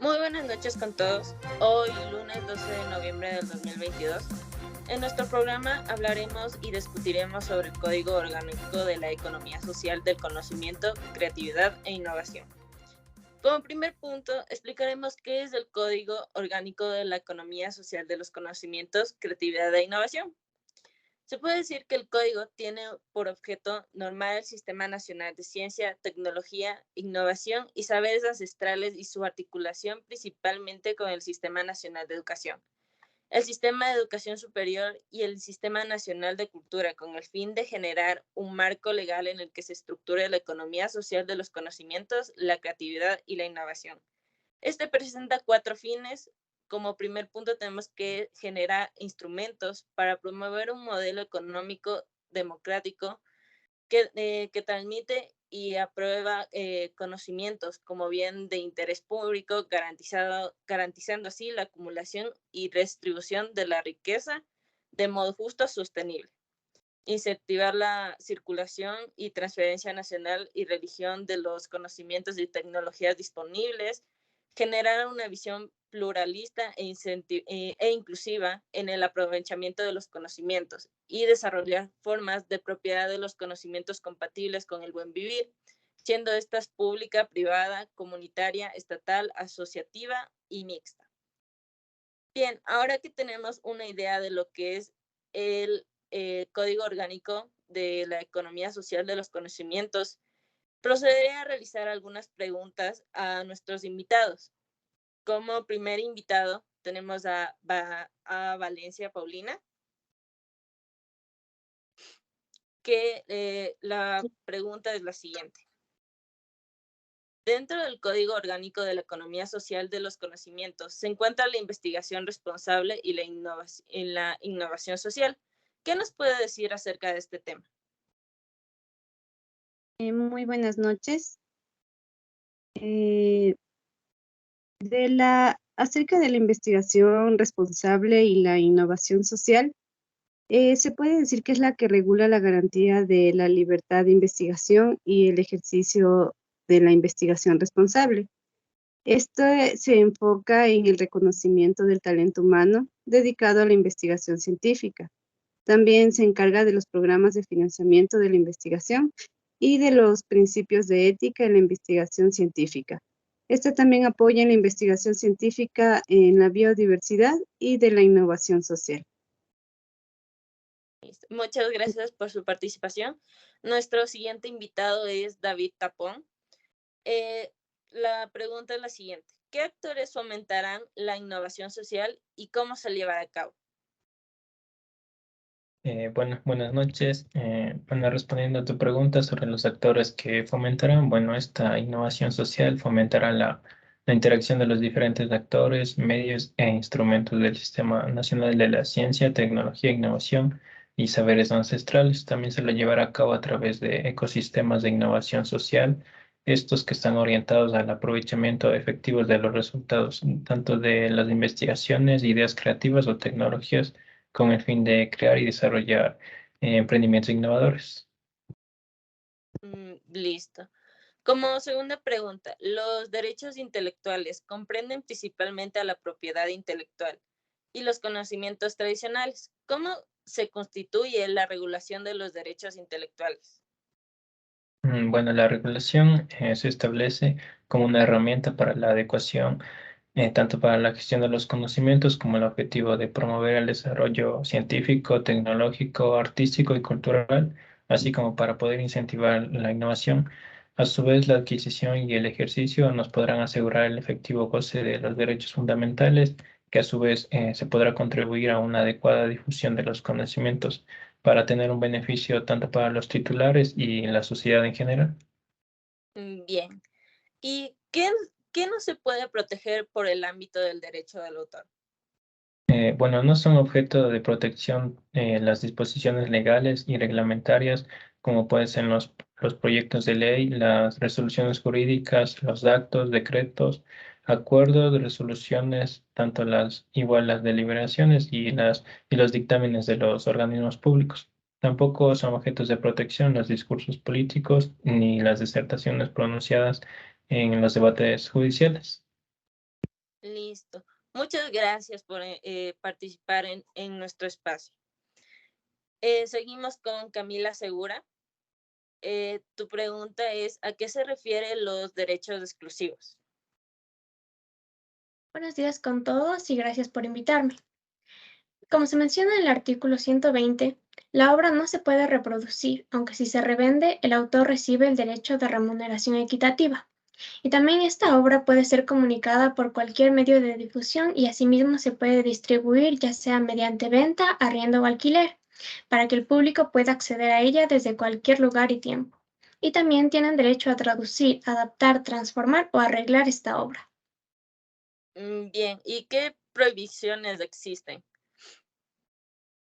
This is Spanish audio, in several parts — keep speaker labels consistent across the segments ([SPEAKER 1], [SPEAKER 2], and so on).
[SPEAKER 1] Muy buenas noches con todos. Hoy, lunes 12 de noviembre del 2022, en nuestro programa hablaremos y discutiremos sobre el Código Orgánico de la Economía Social del Conocimiento, Creatividad e Innovación. Como primer punto, explicaremos qué es el Código Orgánico de la Economía Social de los Conocimientos, Creatividad e Innovación. Se puede decir que el código tiene por objeto normar el Sistema Nacional de Ciencia, Tecnología, Innovación y Saberes Ancestrales y su articulación principalmente con el Sistema Nacional de Educación, el Sistema de Educación Superior y el Sistema Nacional de Cultura, con el fin de generar un marco legal en el que se estructure la economía social de los conocimientos, la creatividad y la innovación. Este presenta 4 fines. Como primer punto tenemos que generar instrumentos para promover un modelo económico democrático que transmite y aprueba conocimientos como bien de interés público, garantizando así la acumulación y redistribución de la riqueza de modo justo y sostenible. Incentivar la circulación y transferencia nacional y religión de los conocimientos y tecnologías disponibles, generar una visión pluralista e inclusiva en el aprovechamiento de los conocimientos y desarrollar formas de propiedad de los conocimientos compatibles con el buen vivir, siendo estas pública, privada, comunitaria, estatal, asociativa y mixta. Bien, ahora que tenemos una idea de lo que es el Código Orgánico de la Economía Social de los Conocimientos, procederé a realizar algunas preguntas a nuestros invitados. Como primer invitado tenemos a Valencia Paulina, que la pregunta es la siguiente. Dentro del Código Orgánico de la Economía Social de los Conocimientos se encuentra la investigación responsable y la innovación social. ¿Qué nos puede decir acerca de este tema?
[SPEAKER 2] Muy buenas noches. Acerca de la investigación responsable y la innovación social, se puede decir que es la que regula la garantía de la libertad de investigación y el ejercicio de la investigación responsable. Esto se enfoca en el reconocimiento del talento humano dedicado a la investigación científica. También se encarga de los programas de financiamiento de la investigación y de los principios de ética en la investigación científica. Esto también apoya en la investigación científica en la biodiversidad y de la innovación social.
[SPEAKER 1] Muchas gracias por su participación. Nuestro siguiente invitado es David Tapón. La pregunta es la siguiente. ¿Qué actores fomentarán la innovación social y cómo se llevará a cabo?
[SPEAKER 3] Buenas noches. Respondiendo a tu pregunta sobre los actores que fomentarán, esta innovación social fomentará la interacción de los diferentes actores, medios e instrumentos del Sistema Nacional de la Ciencia, Tecnología, Innovación y Saberes Ancestrales. También se lo llevará a cabo a través de ecosistemas de innovación social, estos que están orientados al aprovechamiento efectivo de los resultados, tanto de las investigaciones, ideas creativas o tecnologías con el fin de crear y desarrollar emprendimientos innovadores.
[SPEAKER 1] Listo. Como segunda pregunta, ¿los derechos intelectuales comprenden principalmente a la propiedad intelectual y los conocimientos tradicionales? ¿Cómo se constituye la regulación de los derechos intelectuales?
[SPEAKER 3] La regulación se establece como una herramienta para la adecuación tanto para la gestión de los conocimientos como el objetivo de promover el desarrollo científico, tecnológico, artístico y cultural, así como para poder incentivar la innovación. A su vez, la adquisición y el ejercicio nos podrán asegurar el efectivo goce de los derechos fundamentales, que a su vez se podrá contribuir a una adecuada difusión de los conocimientos para tener un beneficio tanto para los titulares y la sociedad en general.
[SPEAKER 1] Bien. ¿Y qué no se puede proteger por el ámbito del derecho del autor?
[SPEAKER 3] No son objeto de protección las disposiciones legales y reglamentarias, como pueden ser los proyectos de ley, las resoluciones jurídicas, los actos, decretos, acuerdos, resoluciones, tanto igual las deliberaciones y los dictámenes de los organismos públicos. Tampoco son objetos de protección los discursos políticos ni las disertaciones pronunciadas en los debates judiciales.
[SPEAKER 1] Listo. Muchas gracias por participar en nuestro espacio. Seguimos con Camila Segura. Tu pregunta es, ¿a qué se refieren los derechos exclusivos?
[SPEAKER 4] Buenos días con todos y gracias por invitarme. Como se menciona en el artículo 120, la obra no se puede reproducir, aunque si se revende, el autor recibe el derecho de remuneración equitativa. Y también esta obra puede ser comunicada por cualquier medio de difusión y asimismo se puede distribuir ya sea mediante venta, arriendo o alquiler, para que el público pueda acceder a ella desde cualquier lugar y tiempo. Y también tienen derecho a traducir, adaptar, transformar o arreglar esta obra.
[SPEAKER 1] Bien, ¿y qué prohibiciones existen?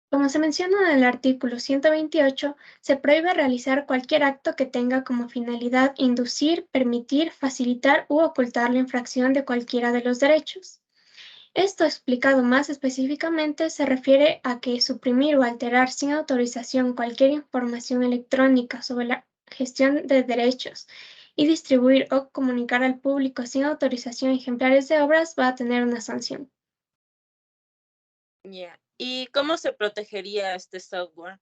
[SPEAKER 4] Como se menciona en el artículo 128, se prohíbe realizar cualquier acto que tenga como finalidad inducir, permitir, facilitar u ocultar la infracción de cualquiera de los derechos. Esto, explicado más específicamente, se refiere a que suprimir o alterar sin autorización cualquier información electrónica sobre la gestión de derechos y distribuir o comunicar al público sin autorización ejemplares de obras va a tener una sanción.
[SPEAKER 1] Yeah. ¿Y cómo se protegería este software?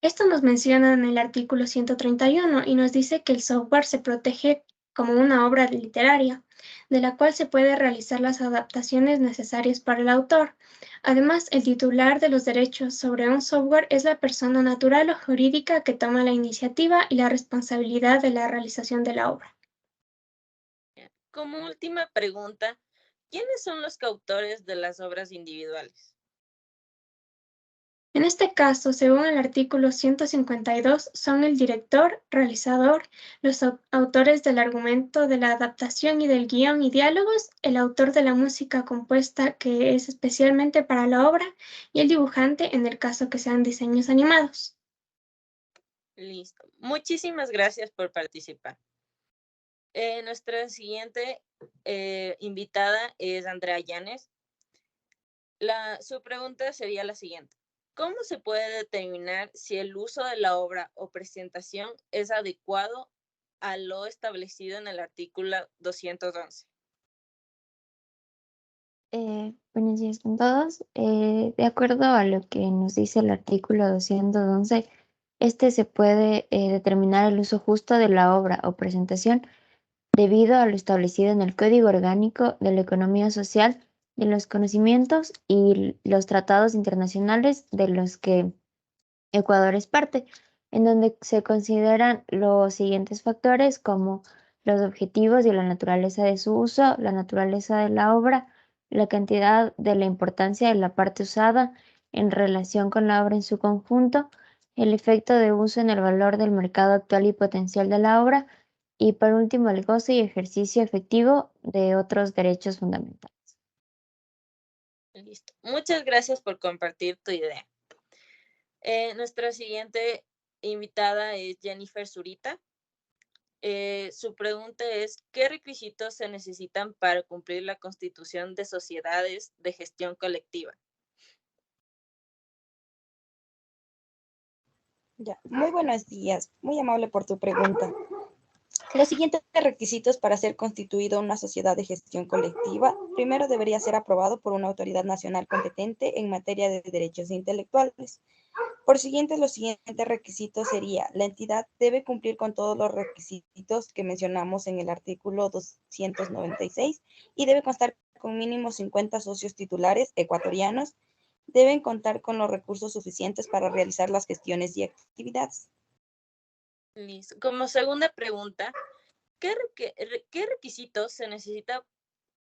[SPEAKER 4] Esto nos menciona en el artículo 131 y nos dice que el software se protege como una obra literaria, de la cual se puede realizar las adaptaciones necesarias para el autor. Además, el titular de los derechos sobre un software es la persona natural o jurídica que toma la iniciativa y la responsabilidad de la realización de la obra.
[SPEAKER 1] Como última pregunta, ¿quiénes son los coautores de las obras individuales?
[SPEAKER 4] En este caso, según el artículo 152, son el director, realizador, los autores del argumento de la adaptación y del guión y diálogos, el autor de la música compuesta que es especialmente para la obra y el dibujante en el caso que sean diseños animados.
[SPEAKER 1] Listo. Muchísimas gracias por participar. Nuestra siguiente invitada es Andrea Llanes. Su pregunta sería la siguiente. ¿Cómo se puede determinar si el uso de la obra o presentación es adecuado a lo establecido en el artículo 211?
[SPEAKER 5] Buenos días con todos. De acuerdo a lo que nos dice el artículo 211, se puede determinar el uso justo de la obra o presentación debido a lo establecido en el Código Orgánico de la Economía Social, de los conocimientos y los tratados internacionales de los que Ecuador es parte, en donde se consideran los siguientes factores como los objetivos y la naturaleza de su uso, la naturaleza de la obra, la cantidad de la importancia de la parte usada en relación con la obra en su conjunto, el efecto de uso en el valor del mercado actual y potencial de la obra, y por último el goce y ejercicio efectivo de otros derechos fundamentales.
[SPEAKER 1] Listo. Muchas gracias por compartir tu idea. Nuestra siguiente invitada es Jennifer Zurita. Su pregunta es, ¿qué requisitos se necesitan para cumplir la constitución de sociedades de gestión colectiva?
[SPEAKER 6] Ya, muy buenos días, muy amable por tu pregunta. Los siguientes requisitos para ser constituido una sociedad de gestión colectiva, primero debería ser aprobado por una autoridad nacional competente en materia de derechos intelectuales. Por siguiente, los siguientes requisitos sería, la entidad debe cumplir con todos los requisitos que mencionamos en el artículo 296 y debe constar con mínimo 50 socios titulares ecuatorianos. Deben contar con los recursos suficientes para realizar las gestiones y actividades.
[SPEAKER 1] Listo. Como segunda pregunta, ¿qué requisitos se necesita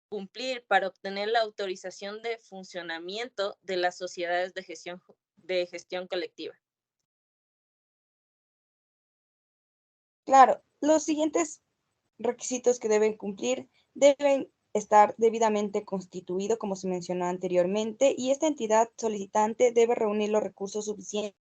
[SPEAKER 1] cumplir para obtener la autorización de funcionamiento de las sociedades de gestión colectiva?
[SPEAKER 6] Claro, los siguientes requisitos que deben cumplir deben estar debidamente constituido, como se mencionó anteriormente, y esta entidad solicitante debe reunir los recursos suficientes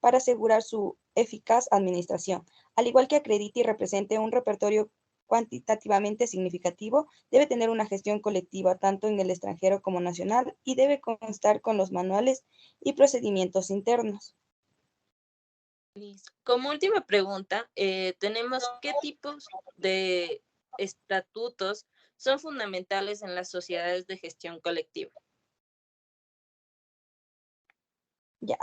[SPEAKER 6] para asegurar su eficaz administración. Al igual que acredite y represente un repertorio cuantitativamente significativo, debe tener una gestión colectiva tanto en el extranjero como nacional y debe constar con los manuales y procedimientos internos.
[SPEAKER 1] Listo. Como última pregunta, tenemos qué tipos de estatutos son fundamentales en las sociedades de gestión colectiva?
[SPEAKER 6] Ya,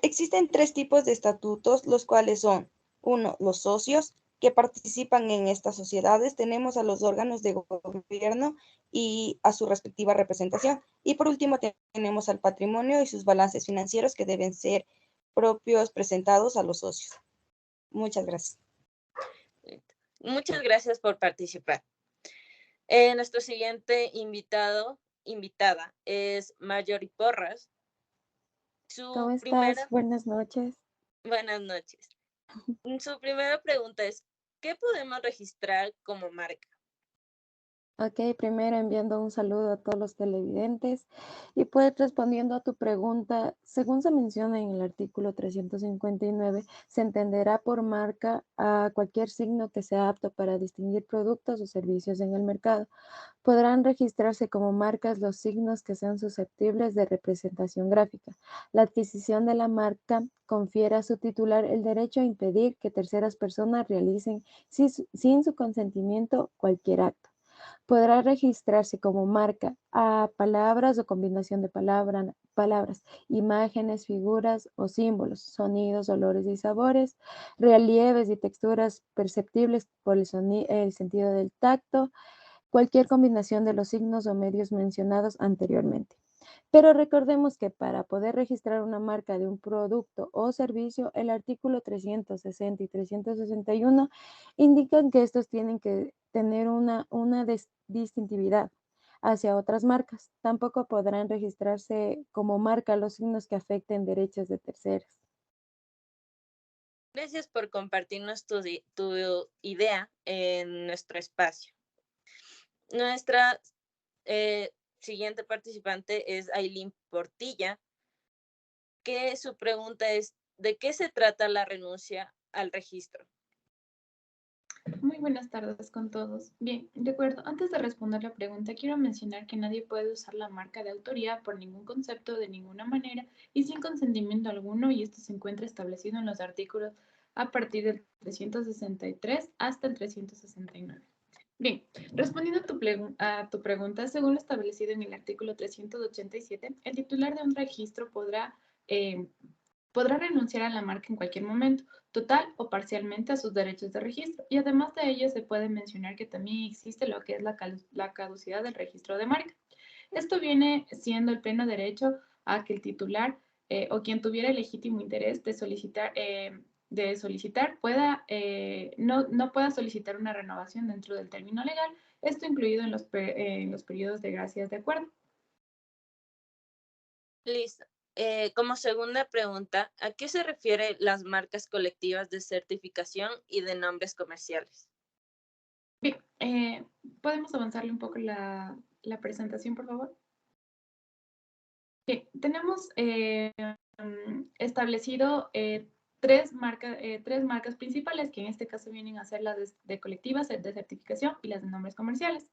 [SPEAKER 6] existen 3 tipos de estatutos, los cuales son, 1, los socios que participan en estas sociedades, tenemos a los órganos de gobierno y a su respectiva representación, y por último tenemos al patrimonio y sus balances financieros que deben ser propios presentados a los socios. Muchas gracias.
[SPEAKER 1] Muchas gracias por participar. Nuestro siguiente invitada es Marjorie Porras.
[SPEAKER 7] ¿Cómo estás? Buenas noches.
[SPEAKER 1] Buenas noches. Su primera pregunta es, ¿qué podemos registrar como marca?
[SPEAKER 7] Ok, primero enviando un saludo a todos los televidentes y pues respondiendo a tu pregunta, según se menciona en el artículo 359, se entenderá por marca a cualquier signo que sea apto para distinguir productos o servicios en el mercado. Podrán registrarse como marcas los signos que sean susceptibles de representación gráfica. La adquisición de la marca confiere a su titular el derecho a impedir que terceras personas realicen sin su consentimiento cualquier acto. Podrá registrarse como marca a palabras o combinación de palabras, imágenes, figuras o símbolos, sonidos, olores y sabores, relieves y texturas perceptibles por el sentido del tacto, cualquier combinación de los signos o medios mencionados anteriormente. Pero recordemos que para poder registrar una marca de un producto o servicio, el artículo 360 y 361 indican que estos tienen que tener una distintividad hacia otras marcas. Tampoco podrán registrarse como marca los signos que afecten derechos de terceros.
[SPEAKER 1] Gracias por compartirnos tu idea en nuestro espacio. Nuestra siguiente participante es Aileen Portilla, que su pregunta es, ¿de qué se trata la renuncia al registro?
[SPEAKER 8] Muy buenas tardes con todos. Bien, de acuerdo, antes de responder la pregunta, quiero mencionar que nadie puede usar la marca de autoría por ningún concepto, de ninguna manera y sin consentimiento alguno, y esto se encuentra establecido en los artículos a partir del 363 hasta el 369. Bien, respondiendo a tu pregunta, según lo establecido en el artículo 387, el titular de un registro podrá renunciar a la marca en cualquier momento, total o parcialmente, a sus derechos de registro. Y además de ello, se puede mencionar que también existe lo que es la caducidad del registro de marca. Esto viene siendo el pleno derecho a que el titular o quien tuviera el legítimo interés de solicitar no pueda solicitar una renovación dentro del término legal, esto incluido en los periodos de gracias de acuerdo.
[SPEAKER 1] Listo. Como segunda pregunta, ¿a qué se refieren las marcas colectivas de certificación y de nombres comerciales?
[SPEAKER 8] Bien, ¿podemos avanzarle un poco la presentación, por favor? Bien, tenemos establecido tres marcas principales, que en este caso vienen a ser las de colectivas, de certificación y las de nombres comerciales.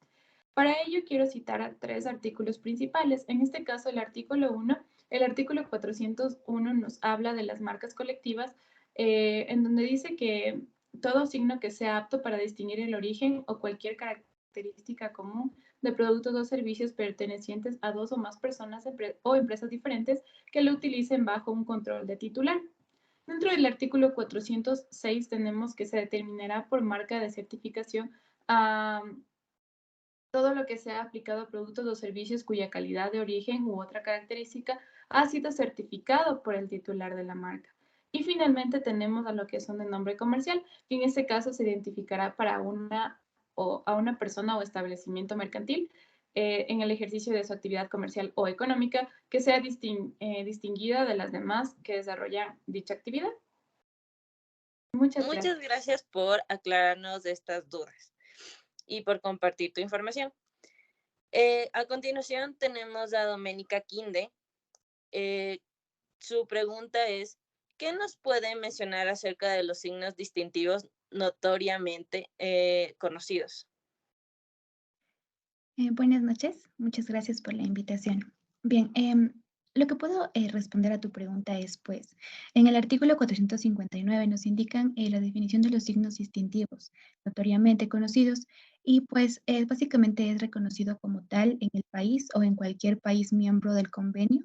[SPEAKER 8] Para ello quiero citar a 3 artículos principales. En este caso, el artículo 1, el artículo 401 nos habla de las marcas colectivas, en donde dice que todo signo que sea apto para distinguir el origen o cualquier característica común de productos o servicios pertenecientes a 2 o más personas o empresas diferentes que lo utilicen bajo un control de titular. Dentro del artículo 406 tenemos que se determinará por marca de certificación todo lo que sea aplicado a productos o servicios cuya calidad de origen u otra característica ha sido certificado por el titular de la marca. Y finalmente tenemos a lo que son de nombre comercial, que en este caso se identificará para a una persona o establecimiento mercantil en el ejercicio de su actividad comercial o económica que sea distinguida de las demás que desarrollan dicha actividad. Muchas
[SPEAKER 1] gracias por aclararnos de estas dudas y por compartir tu información. A continuación tenemos a Doménica Quinde. Su pregunta es, ¿qué nos puede mencionar acerca de los signos distintivos notoriamente conocidos?
[SPEAKER 9] Buenas noches, muchas gracias por la invitación. Bien, lo que puedo responder a tu pregunta es, pues, en el artículo 459 nos indican la definición de los signos distintivos notoriamente conocidos Y pues básicamente es reconocido como tal en el país o en cualquier país miembro del convenio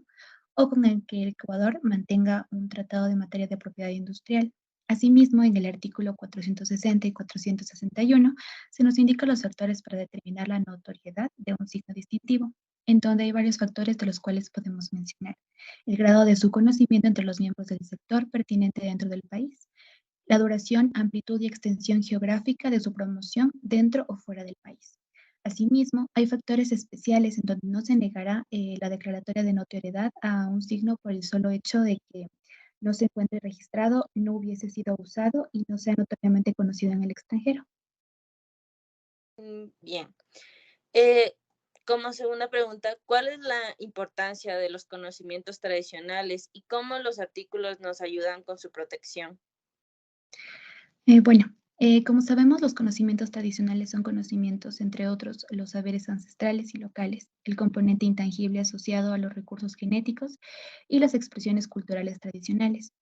[SPEAKER 9] o con el que el Ecuador mantenga un tratado de materia de propiedad industrial. Asimismo, en el artículo 460 y 461 se nos indican los factores para determinar la notoriedad de un signo distintivo, en donde hay varios factores de los cuales podemos mencionar el grado de su conocimiento entre los miembros del sector pertinente dentro del país, la duración, amplitud y extensión geográfica de su promoción dentro o fuera del país. Asimismo, hay factores especiales en donde no se negará la declaratoria de notoriedad a un signo por el solo hecho de que no se encuentre registrado, no hubiese sido usado y no sea notoriamente conocido en el extranjero.
[SPEAKER 1] Bien. Como segunda pregunta, ¿cuál es la importancia de los conocimientos tradicionales y cómo los artículos nos ayudan con su protección?
[SPEAKER 9] Bueno, como sabemos, los conocimientos tradicionales son conocimientos, entre otros, los saberes ancestrales y locales, el componente intangible asociado a los recursos genéticos y las expresiones culturales tradicionales.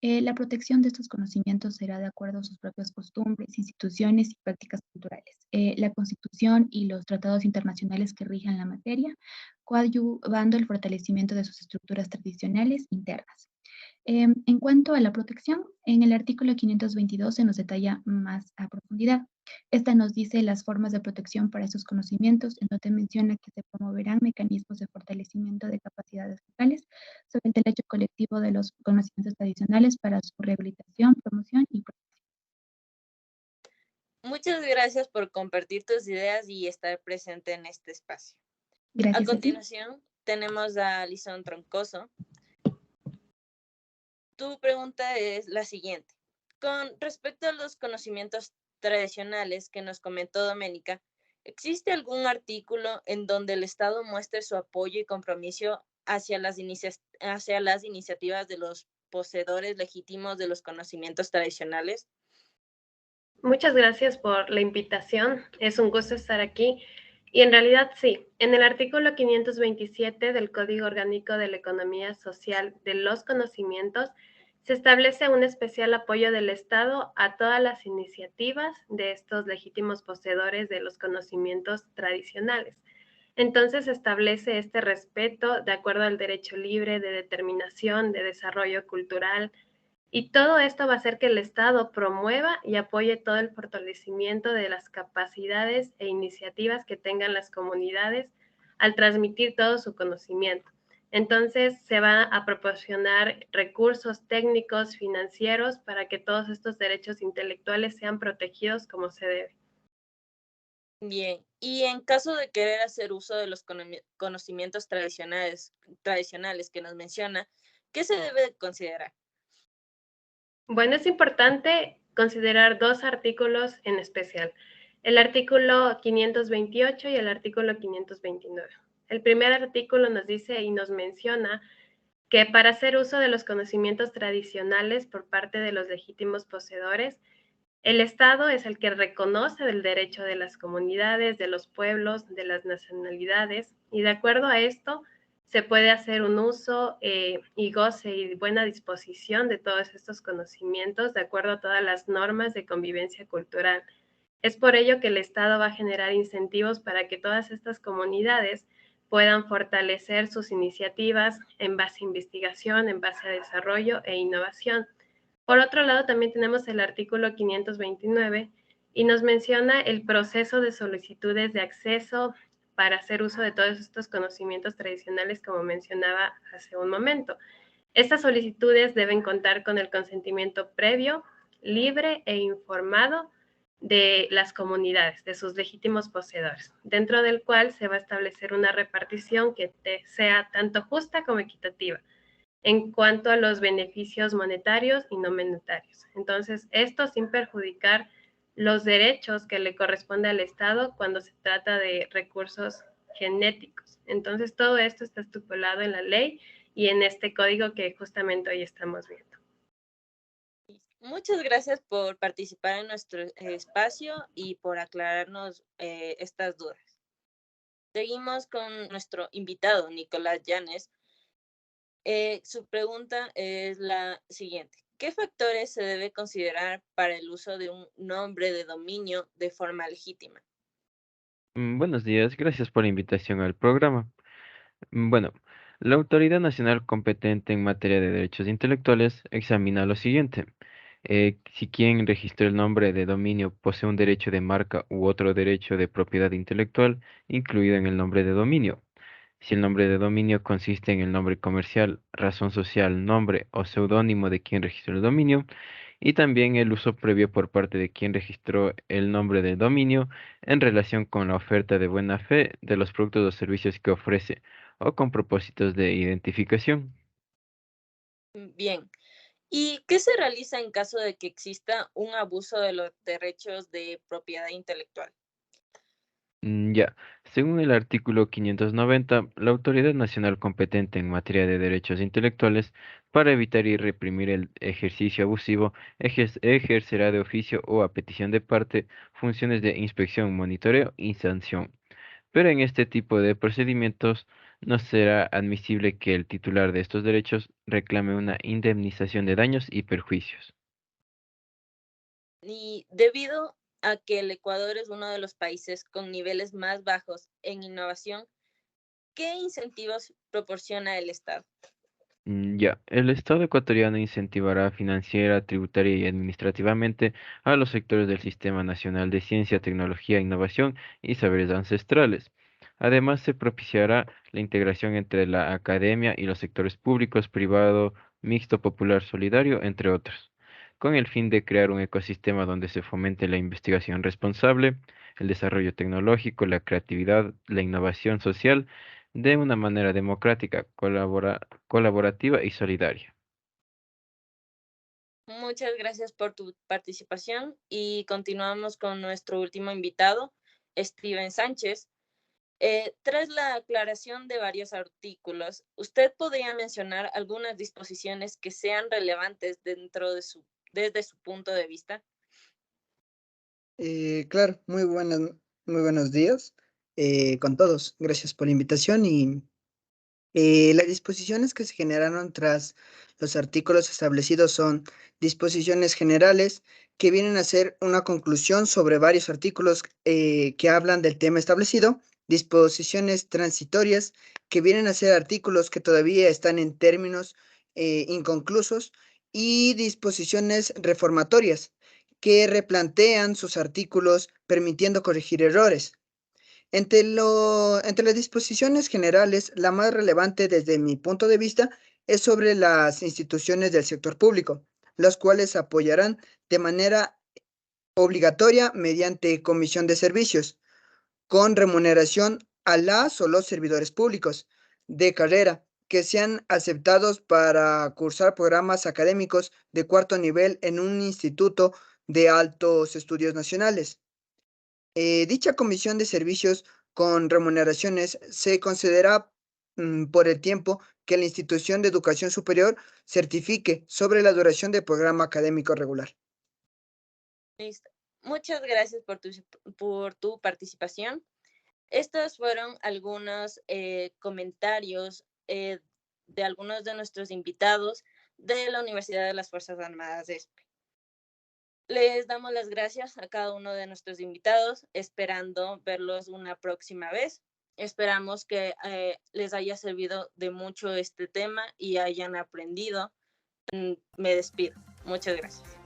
[SPEAKER 9] La protección de estos conocimientos será de acuerdo a sus propias costumbres, instituciones y prácticas culturales. La Constitución y los tratados internacionales que rijan la materia, coadyuvando el fortalecimiento de sus estructuras tradicionales internas. En cuanto a la protección, en el artículo 522 se nos detalla más a profundidad. Esta nos dice las formas de protección para esos conocimientos, en donde menciona que se promoverán mecanismos de fortalecimiento de capacidades locales sobre el derecho colectivo de los conocimientos tradicionales para su rehabilitación, promoción y protección.
[SPEAKER 1] Muchas gracias por compartir tus ideas y estar presente en este espacio. A
[SPEAKER 9] Gracias a ti.
[SPEAKER 1] continuación, tenemos a Alison Troncoso. Tu pregunta es la siguiente. Con respecto a los conocimientos tradicionales que nos comentó Doménica, ¿existe algún artículo en donde el Estado muestre su apoyo y compromiso hacia las iniciativas de los poseedores legítimos de los conocimientos tradicionales?
[SPEAKER 10] Muchas gracias por la invitación. Es un gusto estar aquí. Y en realidad sí, en el artículo 527 del Código Orgánico de la Economía Social de los Conocimientos se establece un especial apoyo del Estado a todas las iniciativas de estos legítimos poseedores de los conocimientos tradicionales. Entonces establece este respeto de acuerdo al derecho libre de determinación, de desarrollo cultural, y todo esto va a hacer que el Estado promueva y apoye todo el fortalecimiento de las capacidades e iniciativas que tengan las comunidades al transmitir todo su conocimiento. Entonces, se va a proporcionar recursos técnicos, financieros, para que todos estos derechos intelectuales sean protegidos como se debe.
[SPEAKER 1] Bien, y en caso de querer hacer uso de los conocimientos tradicionales que nos menciona, ¿qué se debe considerar?
[SPEAKER 10] Bueno, es importante considerar dos artículos en especial, el artículo 528 y el artículo 529. El primer artículo nos dice y nos menciona que para hacer uso de los conocimientos tradicionales por parte de los legítimos poseedores, el Estado es el que reconoce el derecho de las comunidades, de los pueblos, de las nacionalidades, y de acuerdo a esto se puede hacer un uso y goce y buena disposición de todos estos conocimientos de acuerdo a todas las normas de convivencia cultural. Es por ello que el Estado va a generar incentivos para que todas estas comunidades puedan fortalecer sus iniciativas en base a investigación, en base a desarrollo e innovación. Por otro lado, también tenemos el artículo 529 y nos menciona el proceso de solicitudes de acceso para hacer uso de todos estos conocimientos tradicionales, como mencionaba hace un momento. Estas solicitudes deben contar con el consentimiento previo, libre e informado de las comunidades, de sus legítimos poseedores, dentro del cual se va a establecer una repartición que sea tanto justa como equitativa en cuanto a los beneficios monetarios y no monetarios. Entonces, esto sin perjudicar los derechos que le corresponde al Estado cuando se trata de recursos genéticos. Entonces, todo esto está estipulado en la ley y en este código que justamente hoy estamos viendo.
[SPEAKER 1] Muchas gracias por participar en nuestro espacio y por aclararnos estas dudas. Seguimos con nuestro invitado, Nicolás Llanes. Su pregunta es la siguiente. ¿Qué factores se debe considerar para el uso de un nombre de dominio de forma legítima?
[SPEAKER 11] Buenos días, gracias por la invitación al programa. Bueno, la Autoridad Nacional competente en materia de derechos intelectuales examina lo siguiente. Si quien registró el nombre de dominio posee un derecho de marca u otro derecho de propiedad intelectual incluido en el nombre de dominio. Si el nombre de dominio consiste en el nombre comercial, razón social, nombre o seudónimo de quien registró el dominio, y también el uso previo por parte de quien registró el nombre del dominio en relación con la oferta de buena fe de los productos o servicios que ofrece o con propósitos de identificación.
[SPEAKER 1] Bien. ¿Y qué se realiza en caso de que exista un abuso de los derechos de propiedad intelectual?
[SPEAKER 11] Ya, según el artículo 590, la autoridad nacional competente en materia de derechos intelectuales, para evitar y reprimir el ejercicio abusivo, ejercerá de oficio o a petición de parte funciones de inspección, monitoreo y sanción. Pero en este tipo de procedimientos no será admisible que el titular de estos derechos reclame una indemnización de daños y perjuicios.
[SPEAKER 1] Y debido a que el Ecuador es uno de los países con niveles más bajos en innovación, ¿qué incentivos proporciona el Estado?
[SPEAKER 11] Ya, el Estado ecuatoriano incentivará financiera, tributaria y administrativamente a los sectores del Sistema Nacional de Ciencia, Tecnología, Innovación y Saberes Ancestrales. Además, se propiciará la integración entre la academia y los sectores públicos, privado, mixto, popular, solidario, entre otros, con el fin de crear un ecosistema donde se fomente la investigación responsable, el desarrollo tecnológico, la creatividad, la innovación social de una manera democrática, colaborativa y solidaria.
[SPEAKER 1] Muchas gracias por tu participación y continuamos con nuestro último invitado, Steven Sánchez. Tras la aclaración de varios artículos, ¿usted podría mencionar algunas disposiciones que sean relevantes desde su punto de vista?
[SPEAKER 12] Claro, muy buenos días con todos. Gracias por la invitación y las disposiciones que se generaron tras los artículos establecidos son disposiciones generales que vienen a ser una conclusión sobre varios artículos que hablan del tema establecido, disposiciones transitorias que vienen a ser artículos que todavía están en términos inconclusos y disposiciones reformatorias que replantean sus artículos permitiendo corregir errores. Entre las disposiciones generales, la más relevante desde mi punto de vista es sobre las instituciones del sector público, las cuales apoyarán de manera obligatoria mediante comisión de servicios, con remuneración a las o los servidores públicos de carrera que sean aceptados para cursar programas académicos de cuarto nivel en un instituto de altos estudios nacionales. Dicha comisión de servicios con remuneraciones se considera por el tiempo que la institución de educación superior certifique sobre la duración del programa académico regular.
[SPEAKER 1] Listo. Muchas gracias por tu participación. Estos fueron algunos comentarios de algunos de nuestros invitados de la Universidad de las Fuerzas Armadas de ESPE. Les damos las gracias a cada uno de nuestros invitados, esperando verlos una próxima vez. Esperamos que les haya servido de mucho este tema y hayan aprendido. Me despido. Muchas gracias.